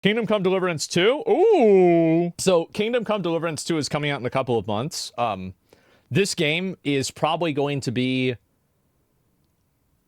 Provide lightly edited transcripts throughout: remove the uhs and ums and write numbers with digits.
Kingdom Come Deliverance 2? Ooh! So, Kingdom Come Deliverance 2 is coming out in a couple of months. This game is probably going to be...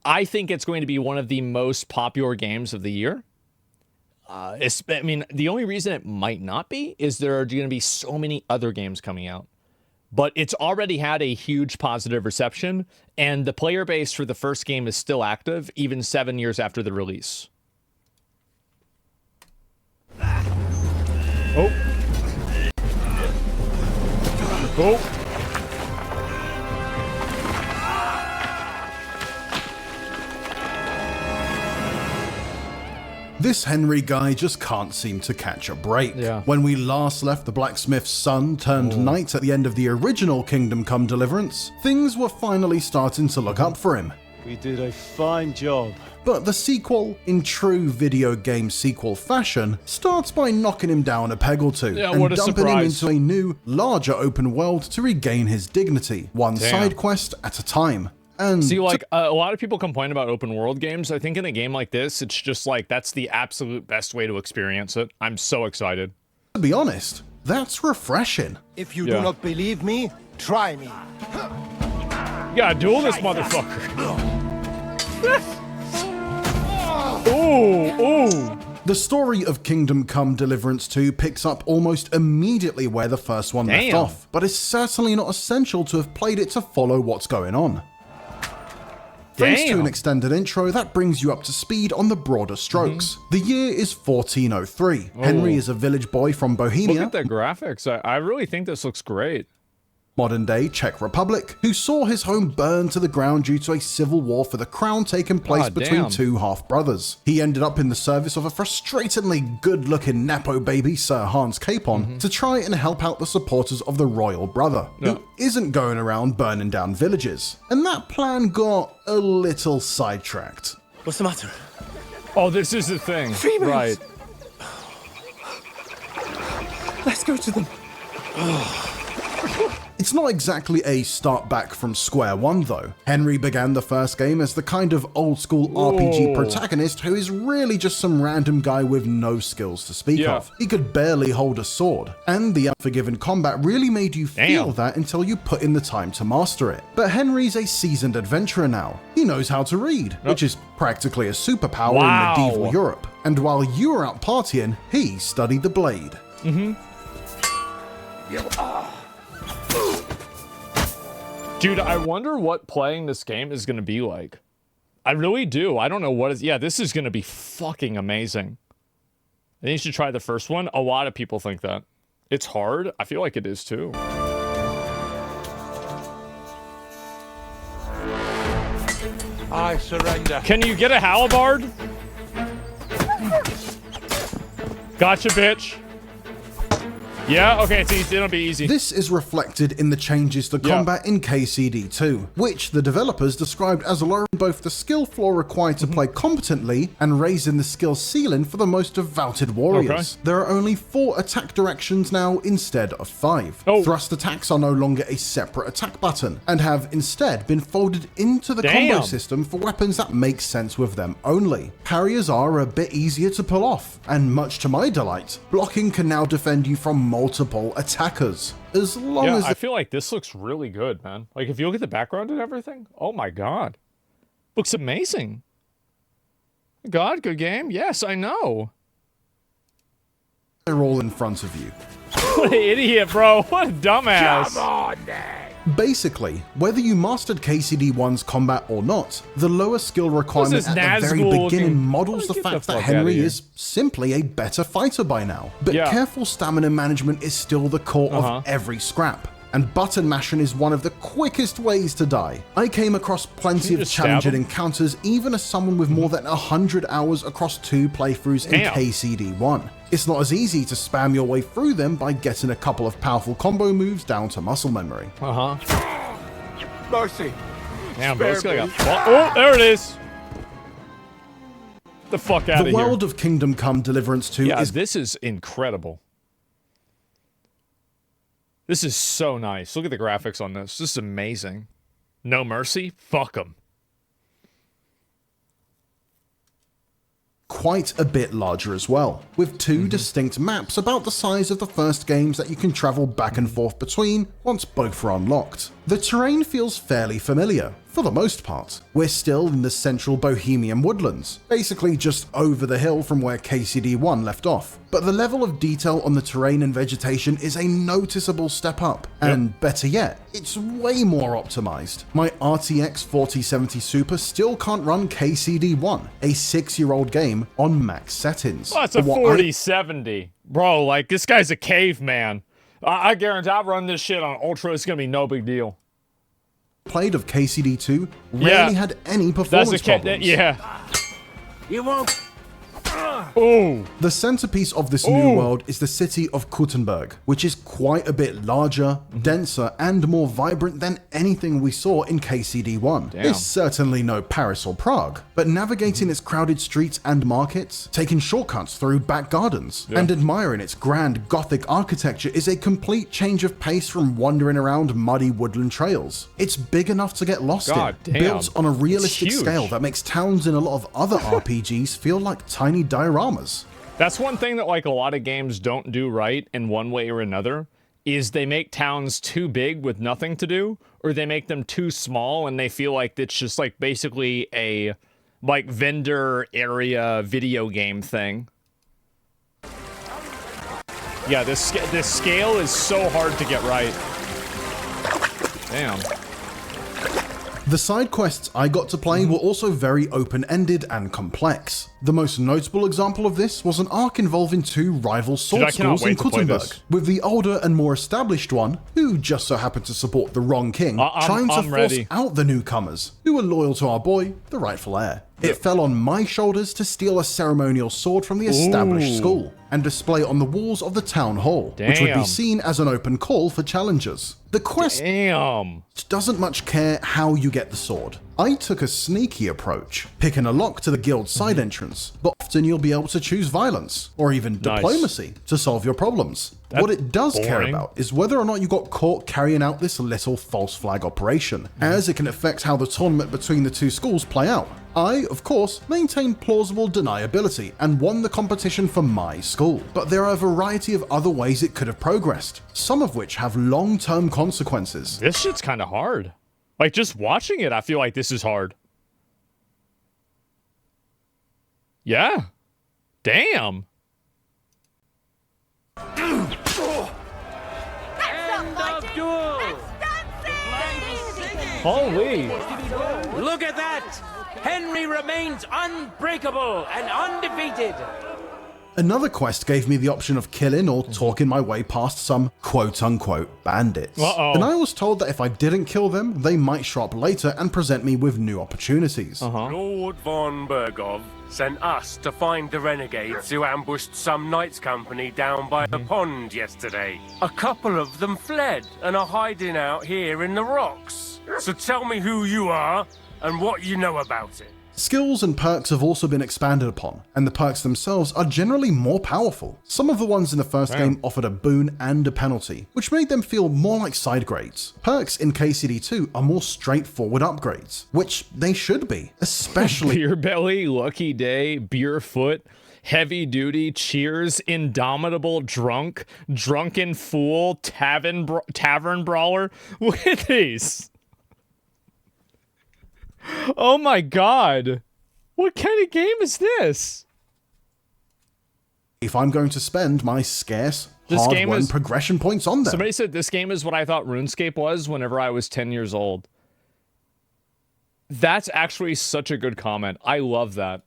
I think it's going to be one of the most popular games of the year. I mean, the only reason it might not be is there are going to be so many other games coming out. But it's already had a huge positive reception, and the player base for the first game is still active, even 7 years after the release. Oh. Oh. This Henry guy just can't seem to catch a break. Yeah. When we last left the blacksmith's son turned knight at the end of the original Kingdom Come Deliverance, things were finally starting to look up for him. We did a fine job. But the sequel, in true video game sequel fashion, starts by knocking him down a peg or two and dumping him into a new, larger open world to regain his dignity, one side quest at a time. And see, like, a lot of people complain about open world games. I think in a game like this, it's just like, that's the absolute best way to experience it. I'm so excited. To be honest, that's refreshing. If you do not believe me, try me. Yeah, duel this motherfucker. Ooh, ooh. The story of Kingdom Come Deliverance 2 picks up almost immediately where the first one left off, but it's certainly not essential to have played it to follow what's going on. Thanks to an extended intro, that brings you up to speed on the broader strokes. The year is 1403. Henry is a village boy from Bohemia. Look at the graphics. I really think this looks great. Modern-day Czech Republic, who saw his home burn to the ground due to a civil war for the crown taking place between two half-brothers. He ended up in the service of a frustratingly good-looking Nepo baby, Sir Hans Capon, to try and help out the supporters of the royal brother, who isn't going around burning down villages. And that plan got a little sidetracked. What's the matter? Oh, this is the thing. Females. Right. Let's go to them. It's not exactly a start back from square one though. Henry began the first game as the kind of old school RPG protagonist who is really just some random guy with no skills to speak of. He could barely hold a sword, and the Unforgiven combat really made you feel that until you put in the time to master it. But Henry's a seasoned adventurer now. He knows how to read, which is practically a superpower in medieval Europe. And while you were out partying, he studied the blade. Dude, I wonder what playing this game is going to be like. I really do. I don't know what is... Yeah, this is going to be fucking amazing. I think you should try the first one. A lot of people think that. It's hard. I feel like it is too. I surrender. Can you get a halberd? Gotcha, bitch. Yeah, okay, it's easy. It'll be easy. This is reflected in the changes to combat in KCD2, which the developers described as lowering both the skill floor required to play competently and raising the skill ceiling for the most devoted warriors. There are only 4 attack directions now instead of 5. Thrust attacks are no longer a separate attack button and have instead been folded into the combo system for weapons that make sense with them only. Parries are a bit easier to pull off, and much to my delight, blocking can now defend you from multiple attackers. As long as I feel like this looks really good, man. Like, if you look at the background and everything, oh my god. Looks amazing. God, good game. Yes, I know. They're all in front of you. What an idiot, bro. What a dumbass. Come on, then. Basically, whether you mastered KCD1's combat or not, the lower skill requirement at the very beginning models the fact that Henry is simply a better fighter by now. But careful stamina management is still the core of every scrap, and button mashing is one of the quickest ways to die. I came across plenty of challenging encounters even as someone with more than 100 hours across 2 playthroughs in KCD1. It's not as easy to spam your way through them by getting a couple of powerful combo moves down to muscle memory. Mercy. Damn, bro, this guy got... Oh, there it is. The fuck out of here. The world of Kingdom Come Deliverance 2 is... this is incredible. This is so nice. Look at the graphics on this. This is amazing. No mercy? Fuck them. quite a bit larger as well, with two distinct maps about the size of the first games that you can travel back and forth between once both are unlocked. The terrain feels fairly familiar, for the most part. We're still in the central Bohemian woodlands, basically just over the hill from where KCD1 left off, but the level of detail on the terrain and vegetation is a noticeable step up, and better yet, it's way more optimized. My RTX 4070 Super still can't run KCD1, a 6-year-old game, on max settings. Oh, it's a 4070. Bro, like, this guy's a caveman. I guarantee I'll run this shit on Ultra, it's gonna be no big deal. Played of KCD2 rarely had any performance problems. You won't. Ooh. The centerpiece of this new world is the city of Kuttenberg, which is quite a bit larger, denser, and more vibrant than anything we saw in KCD1. It's certainly no Paris or Prague, but navigating its crowded streets and markets, taking shortcuts through back gardens, and admiring its grand Gothic architecture is a complete change of pace from wandering around muddy woodland trails. It's big enough to get lost in, built on a realistic scale that makes towns in a lot of other RPGs feel like tiny dioramas. That's one thing that like a lot of games don't do right in one way or another, is they make towns too big with nothing to do, or they make them too small and they feel like it's just like basically a like vendor area video game thing. Yeah, this scale is so hard to get right. Damn. The side quests I got to play were also very open-ended and complex. The most notable example of this was an arc involving two rival sword schools in Kuttenberg, with the older and more established one, who just so happened to support the wrong king, trying to force out the newcomers, who were loyal to our boy, the rightful heir. It fell on my shoulders to steal a ceremonial sword from the established school and display it on the walls of the town hall, which would be seen as an open call for challengers. The quest doesn't much care how you get the sword. I took a sneaky approach, picking a lock to the guild's side entrance, but often you'll be able to choose violence, or even diplomacy, to solve your problems. What it does care about is whether or not you got caught carrying out this little false flag operation, as it can affect how the tournament between the two schools play out. I, of course, maintained plausible deniability and won the competition for my school, but there are a variety of other ways it could have progressed, some of which have long-term consequences. This shit's kind of hard. Like, just watching it, I feel like this is hard. Yeah. Damn. End of duel. Holy. Look at that! Henry remains unbreakable and undefeated. Another quest gave me the option of killing or talking my way past some quote-unquote bandits. And I was told that if I didn't kill them, they might show up later and present me with new opportunities. Lord von Bergov sent us to find the renegades who ambushed some knights company down by the pond yesterday. A couple of them fled and are hiding out here in the rocks. So tell me who you are and what you know about it. Skills and perks have also been expanded upon, and the perks themselves are generally more powerful. Some of the ones in the first game offered a boon and a penalty, which made them feel more like side grades. Perks in KCD2 are more straightforward upgrades, which they should be, especially Beer belly, lucky day, beer foot, heavy duty, cheers, indomitable drunk, drunken fool, tavern brawler. Look at these. Oh my god. What kind of game is this? if I'm going to spend my scarce, hard-won progression points on them. Somebody said this game is what I thought RuneScape was whenever I was 10 years old. That's actually such a good comment. I love that.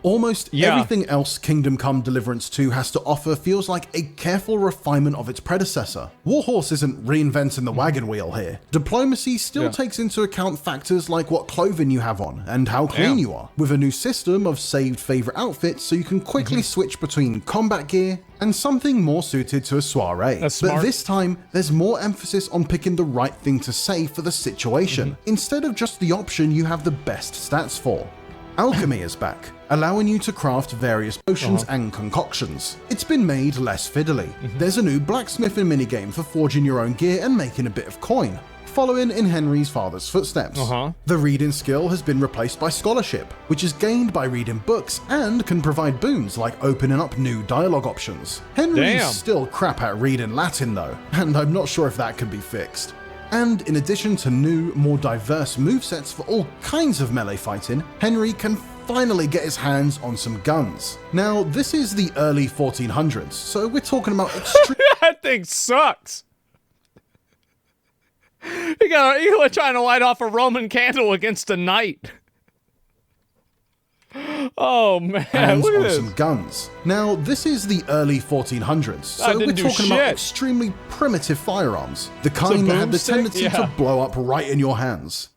Almost everything else Kingdom Come Deliverance 2 has to offer feels like a careful refinement of its predecessor. Warhorse isn't reinventing the wagon wheel here. Diplomacy still takes into account factors like what clothing you have on and how clean you are, with a new system of saved favorite outfits so you can quickly switch between combat gear and something more suited to a soiree. But this time, there's more emphasis on picking the right thing to say for the situation, instead of just the option you have the best stats for. Alchemy is back, allowing you to craft various potions and concoctions. It's been made less fiddly. There's a new blacksmithing minigame for forging your own gear and making a bit of coin, following in Henry's father's footsteps. The reading skill has been replaced by scholarship, which is gained by reading books and can provide boons like opening up new dialogue options. Henry's still crap at reading Latin though, and I'm not sure if that can be fixed. And in addition to new, more diverse movesets for all kinds of melee fighting, Henry can finally get his hands on some guns. Now, this is the early 1400s, so we're talking about extreme. That thing sucks. You're trying to light off a Roman candle against a knight. Oh man, hands look at on this. some guns. Now, this is the early 1400s, so we're talking about extremely primitive firearms. The kind that had the tendency to blow up right in your hands.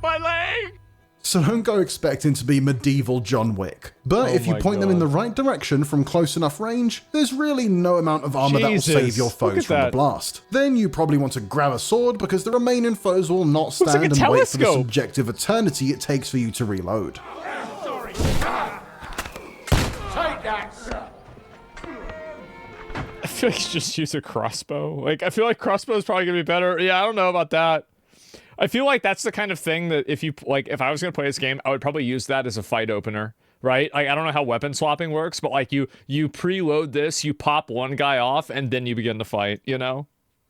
My leg! So don't go expecting to be medieval John Wick. But if you point them in the right direction from close enough range, there's really no amount of armor that will save your foes from the blast. Then you probably want to grab a sword because the remaining foes will not stand and wait for the subjective eternity it takes for you to reload. I feel like you just use a crossbow. Like, I feel like crossbow is probably gonna be better. Yeah, I don't know about that. I feel like that's the kind of thing that if I was gonna play this game, I would probably use that as a fight opener, right? Like, I don't know how weapon swapping works, but like you preload this, you pop one guy off, and then you begin to fight, you know?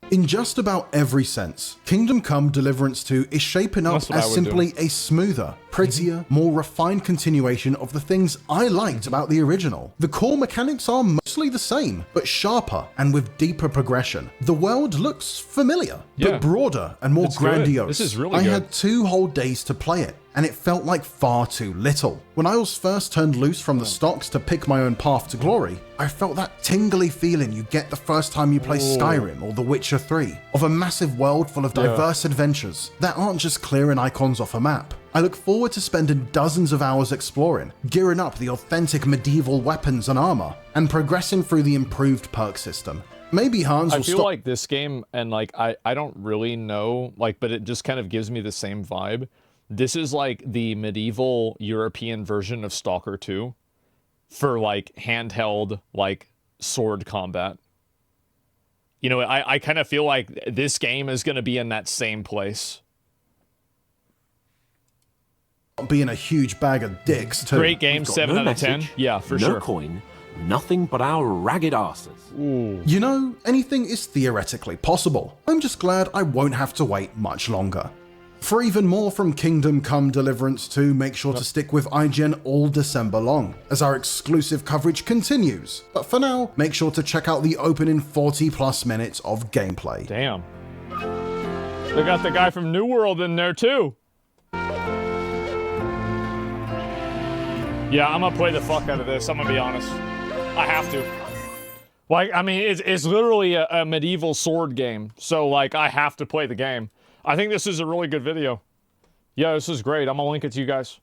In just about every sense, Kingdom Come Deliverance 2 is shaping up as simply a smoother, prettier, more refined continuation of the things I liked about the original. The core mechanics are mostly the same, but sharper and with deeper progression. The world looks familiar, but broader and more grandiose. This is really good. I had 2 whole days to play it, and it felt like far too little. When I was first turned loose from the stocks to pick my own path to glory, I felt that tingly feeling you get the first time you play Skyrim or The Witcher 3, of a massive world full of diverse adventures that aren't just clearing icons off a map. I look forward to spending dozens of hours exploring, gearing up the authentic medieval weapons and armor, and progressing through the improved perk system. Maybe Hans will I feel like this game, and like, I don't really know, like, but it just kind of gives me the same vibe. This is like the medieval European version of Stalker 2 for like handheld, like sword combat. You know, I kind of feel like this game is going to be in that same place. being a huge bag of dicks too. Great game, 7 out of 10. Yeah, for sure. No coin, nothing but our ragged asses. Ooh. You know, anything is theoretically possible. I'm just glad I won't have to wait much longer. For even more from Kingdom Come Deliverance 2, make sure to stick with IGN all December long, as our exclusive coverage continues. But for now, make sure to check out the opening 40 plus minutes of gameplay. Damn. They got the guy from New World in there too. Yeah, I'm gonna play the fuck out of this, I'm gonna be honest. I have to. Like, I mean, it's literally a medieval sword game, so like, I have to play the game. I think this is a really good video. Yeah, this is great. I'm gonna link it to you guys.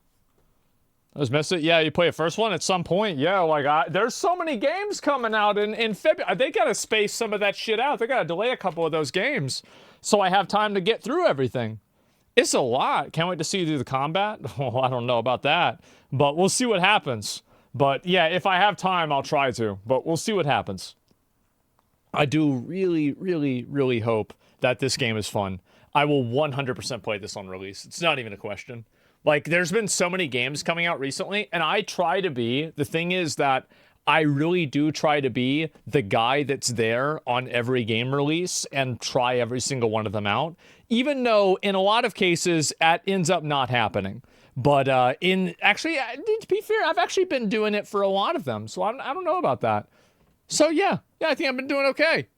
I just missed it. Yeah, you play a first one at some point. Yeah, like, there's so many games coming out in February. They gotta space some of that shit out. They gotta delay a couple of those games so I have time to get through everything. It's a lot. Can't wait to see you do the combat. Well, I don't know about that, but we'll see what happens. But yeah, if I have time, I'll try to, but we'll see what happens. I do really, really, really hope that this game is fun. I will 100% play this on release. It's not even a question. Like, there's been so many games coming out recently, and I try to be, the thing is that I really do try to be the guy that's there on every game release and try every single one of them out, even though in a lot of cases that ends up not happening. But actually, to be fair, I've actually been doing it for a lot of them, so I don't know about that. So yeah, I think I've been doing okay.